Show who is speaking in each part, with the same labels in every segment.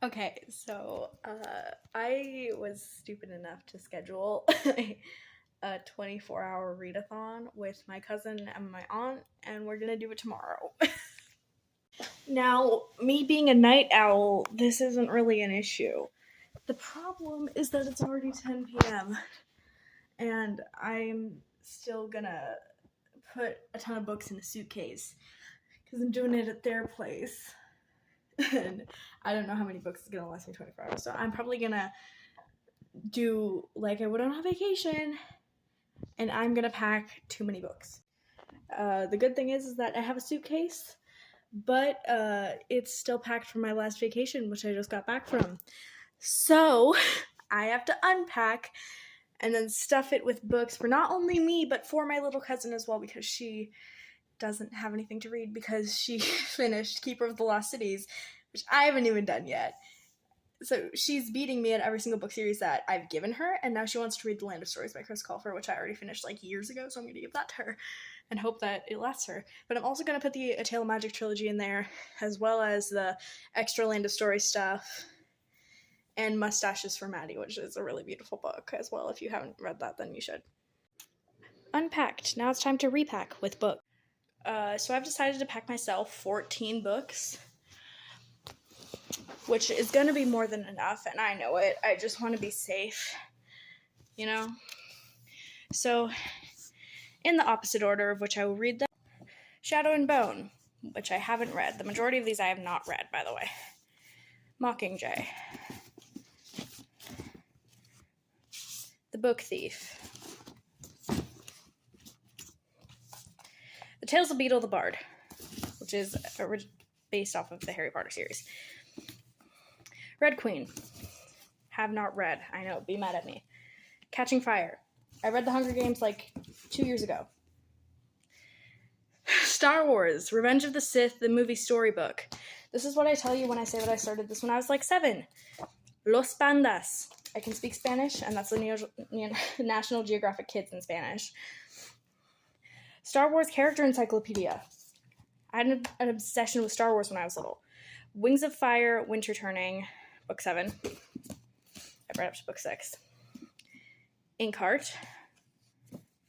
Speaker 1: Okay, so I was stupid enough to schedule a 24-hour read-a-thon with my cousin and my aunt, and we're gonna do it tomorrow. Now, me being a night owl, this isn't really an issue. The problem is that it's already 10 p.m. and I'm still gonna put a ton of books in a suitcase because I'm doing it at their place. And I don't know how many books is gonna last me 24 hours, so I'm probably gonna do like I would on a vacation, and I'm gonna pack too many books. The good thing is that I have a suitcase, but it's still packed from my last vacation, which I just got back from. So I have to unpack and then stuff it with books for not only me, but for my little cousin as well, because she doesn't have anything to read because she finished Keeper of the Lost Cities, which I haven't even done yet. So she's beating me at every single book series that I've given her, and now she wants to read The Land of Stories by Chris Colfer, which I already finished like years ago, so I'm going to give that to her and hope that it lasts her. But I'm also going to put the A Tale of Magic trilogy in there, as well as the extra Land of Stories stuff, and Mustaches for Maddie, which is a really beautiful book as well. If you haven't read that, then you should. Unpacked. Now it's time to repack with books. So I've decided to pack myself 14 books, which is going to be more than enough, and I know it. I just want to be safe, you know? So, in the opposite order of which I will read them, Shadow and Bone, which I haven't read. The majority of these I have not read, by the way. Mockingjay. The Book Thief. The Tales of Beetle the Bard, which is based off of the Harry Potter series. Red Queen. Have not read. I know, be mad at me. Catching Fire. I read The Hunger Games like 2 years ago. Star Wars. Revenge of the Sith, the movie storybook. This is what I tell you when I say that I started this when I was like 7. Los Pandas. I can speak Spanish, and that's the National Geographic Kids in Spanish. Star Wars Character Encyclopedia. I had an obsession with Star Wars when I was little. Wings of Fire, Winter Turning, book 7. I've read up to book 6. Inkheart,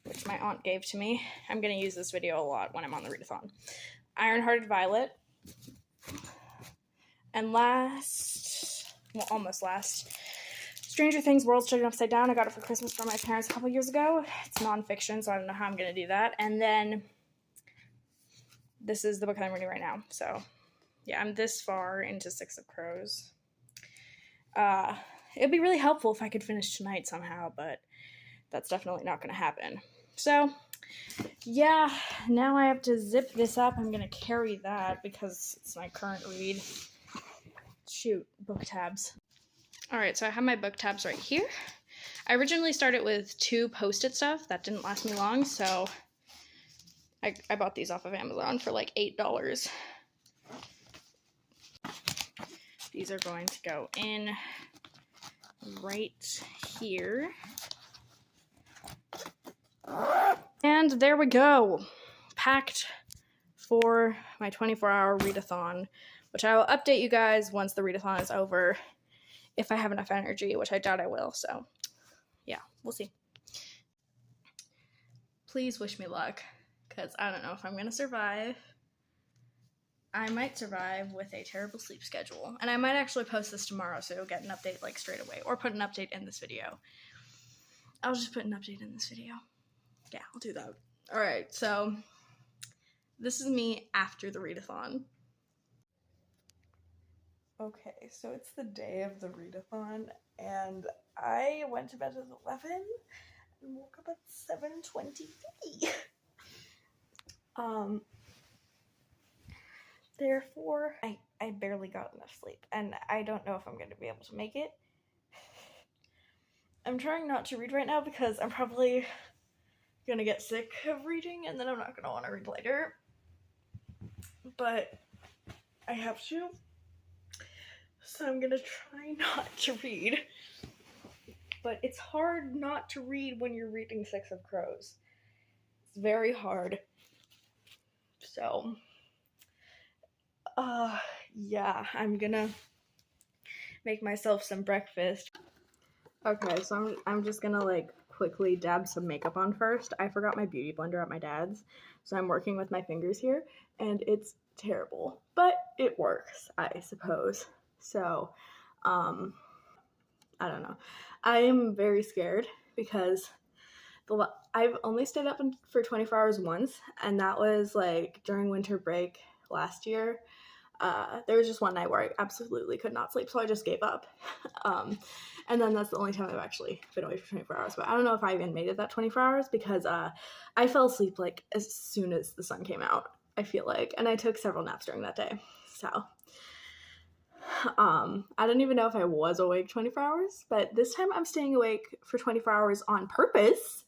Speaker 1: which my aunt gave to me. I'm going to use this video a lot when I'm on the readathon. Ironhearted Violet. And almost last, Stranger Things World's Turned Upside Down. I got it for Christmas from my parents a couple years ago. It's nonfiction, so I don't know how I'm going to do that. And then this is the book that I'm reading right now. So, yeah, I'm this far into Six of Crows. It'd be really helpful if I could finish tonight somehow, but that's definitely not going to happen. So, yeah, now I have to zip this up. I'm going to carry that because it's my current read. Shoot, book tabs. Alright, so I have my book tabs right here. I originally started with 2 Post-it stuff. That didn't last me long, so I bought these off of Amazon for like $8. These are going to go in right here. And there we go. Packed for my 24-hour readathon, which I will update you guys once the readathon is over, if I have enough energy, which I doubt I will. So, yeah, we'll see. Please wish me luck, because I don't know if I'm going to survive. I might survive with a terrible sleep schedule, and I might actually post this tomorrow, so you'll get an update like straight away, or put an update in this video. I'll just put an update in this video. Yeah, I'll do that. Alright, so this is me after the readathon. Okay, so it's the day of the readathon, and I went to bed at 11 and woke up at 7:23. Therefore, I barely got enough sleep, and I don't know if I'm going to be able to make it. I'm trying not to read right now because I'm probably going to get sick of reading, and then I'm not going to want to read later. But I have to. So I'm gonna try not to read. But it's hard not to read when you're reading Six of Crows. It's very hard. So, yeah, I'm gonna make myself some breakfast. Okay, so I'm just gonna like quickly dab some makeup on first. I forgot my beauty blender at my dad's, so I'm working with my fingers here, and it's terrible, but it works, I suppose. So, I don't know. I am very scared because I've only stayed up for 24 hours once, and that was like during winter break last year. There was just one night where I absolutely could not sleep, so I just gave up. And then that's the only time I've actually been awake for 24 hours. But I don't know if I even made it that 24 hours because I fell asleep like as soon as the sun came out, I feel like. And I took several naps during that day. So I don't even know if I was awake 24 hours, but this time I'm staying awake for 24 hours on purpose,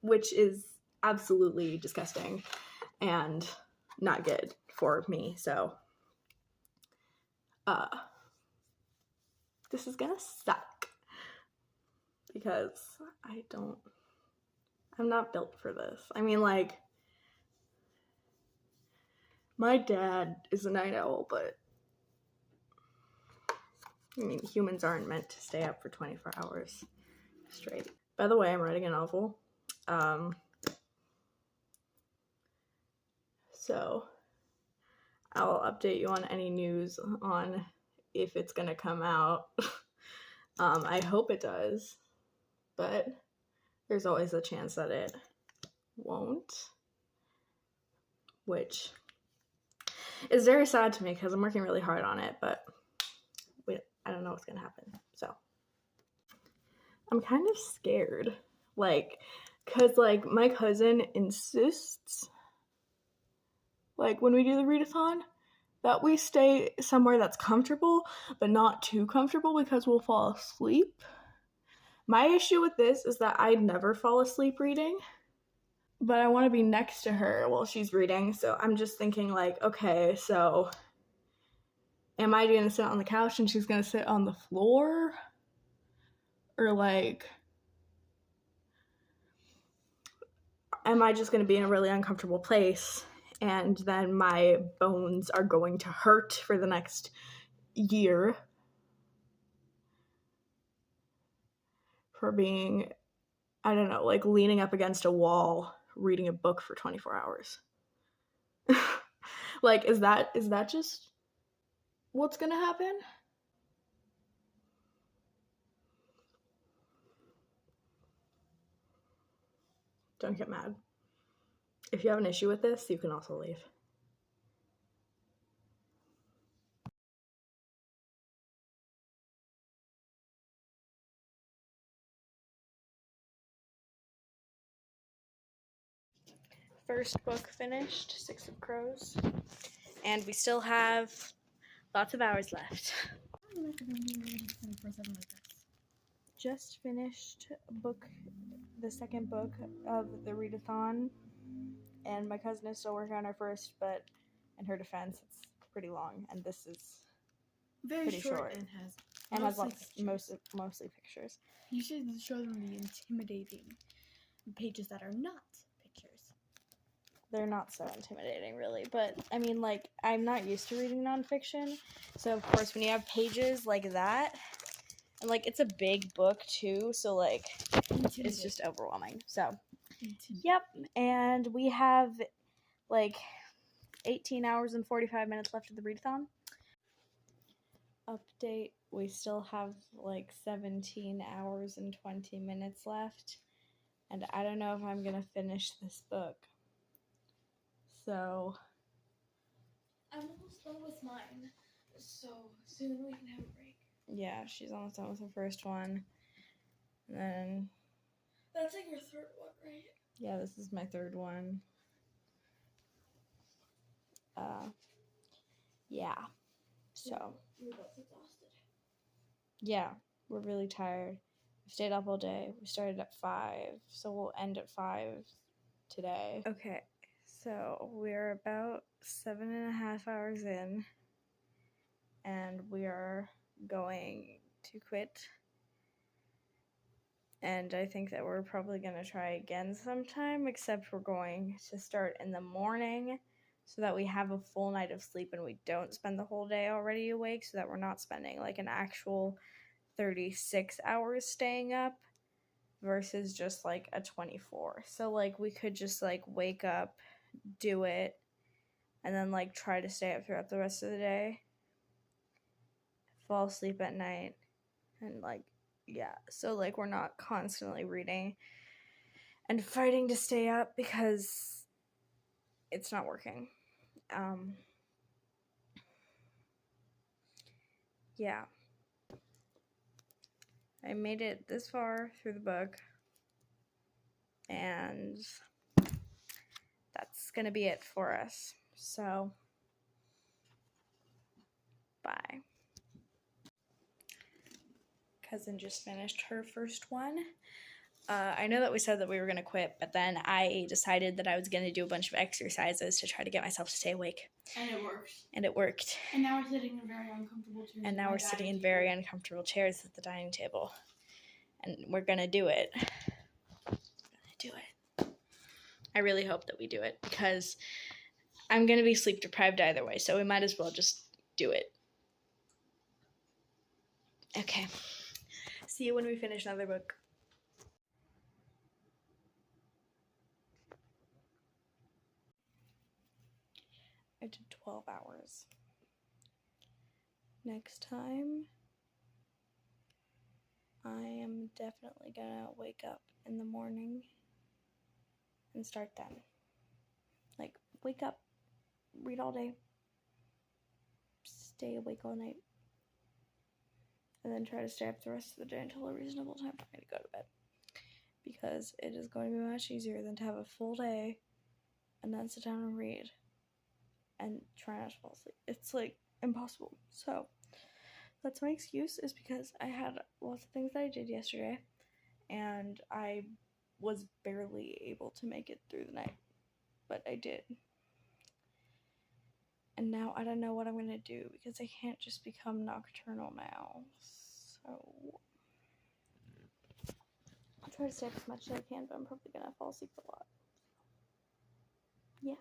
Speaker 1: which is absolutely disgusting and not good for me. So this is gonna suck because I'm not built for this. I mean, like, my dad is a night owl, but I mean, humans aren't meant to stay up for 24 hours straight. By the way, I'm writing a novel. So I'll update you on any news on if it's gonna come out. I hope it does, but there's always a chance that it won't, which is very sad to me because I'm working really hard on it, but I don't know what's gonna happen. So I'm kind of scared, like, cause like my cousin insists, like when we do the read-a-thon, that we stay somewhere that's comfortable, but not too comfortable because we'll fall asleep. My issue with this is that I never fall asleep reading, but I want to be next to her while she's reading, so I'm just thinking like, okay, so am I gonna sit on the couch and she's gonna sit on the floor? Or like, am I just gonna be in a really uncomfortable place and then my bones are going to hurt for the next year for being, I don't know, like leaning up against a wall reading a book for 24 hours? Like, is that just what's gonna happen? Don't get mad. If you have an issue with this, you can also leave. First book finished, Six of Crows, and we still have lots of hours left. Just finished the second book of the Read-a-thon, and my cousin is still working on her first, but in her defense, it's pretty long, and this is
Speaker 2: very
Speaker 1: pretty short
Speaker 2: and has
Speaker 1: mostly pictures.
Speaker 2: You should show them the intimidating pages that are not pictures.
Speaker 1: They're not so intimidating, really, but I mean, like, I'm not used to reading nonfiction, so of course when you have pages like that, and like it's a big book too, so like it's just overwhelming. So yep, and we have like 18 hours and 45 minutes left of the readathon. Update, we still have like 17 hours and 20 minutes left, and I don't know if I'm gonna finish this book. So
Speaker 2: I'm almost done with mine, so soon we can have a break.
Speaker 1: Yeah, she's almost done with the first one. And then
Speaker 2: that's like your third one, right?
Speaker 1: Yeah, this is my third one. Yeah. So
Speaker 2: We're both exhausted.
Speaker 1: Yeah, we're really tired. We stayed up all day. We started at 5, so we'll end at 5 today. Okay, so we're about 7.5 hours in, and we are going to quit. And I think that we're probably going to try again sometime, except we're going to start in the morning so that we have a full night of sleep and we don't spend the whole day already awake, so that we're not spending like an actual 36 hours staying up versus just like a 24. So like we could just like wake up, do it, and then like try to stay up throughout the rest of the day, fall asleep at night, and like, yeah. So like we're not constantly reading and fighting to stay up because it's not working. Yeah. I made it this far through the book, and that's gonna be it for us. So, bye. Cousin just finished her first one. I know that we said that we were going to quit, but then I decided that I was going to do a bunch of exercises to try to get myself to stay awake.
Speaker 2: And it worked.
Speaker 1: And it worked.
Speaker 2: And now we're sitting in very uncomfortable chairs.
Speaker 1: And now we're sitting in very uncomfortable chairs at the dining table. And we're going to do it. We're going to do it. I really hope that we do it because I'm going to be sleep deprived either way, so we might as well just do it. Okay. See you when we finish another book. I did 12 hours. Next time, I am definitely gonna wake up in the morning and start then. Like, wake up, read all day, stay awake all night, and then try to stay up the rest of the day until a reasonable time for me to go to bed. Because it is going to be much easier than to have a full day and then sit down and read and try not to fall asleep. It's like impossible. So that's my excuse, is because I had lots of things that I did yesterday and I was barely able to make it through the night, but I did. And now I don't know what I'm gonna do because I can't just become nocturnal now. So I'll try to stay up as much as I can, but I'm probably gonna fall asleep a lot. Yeah.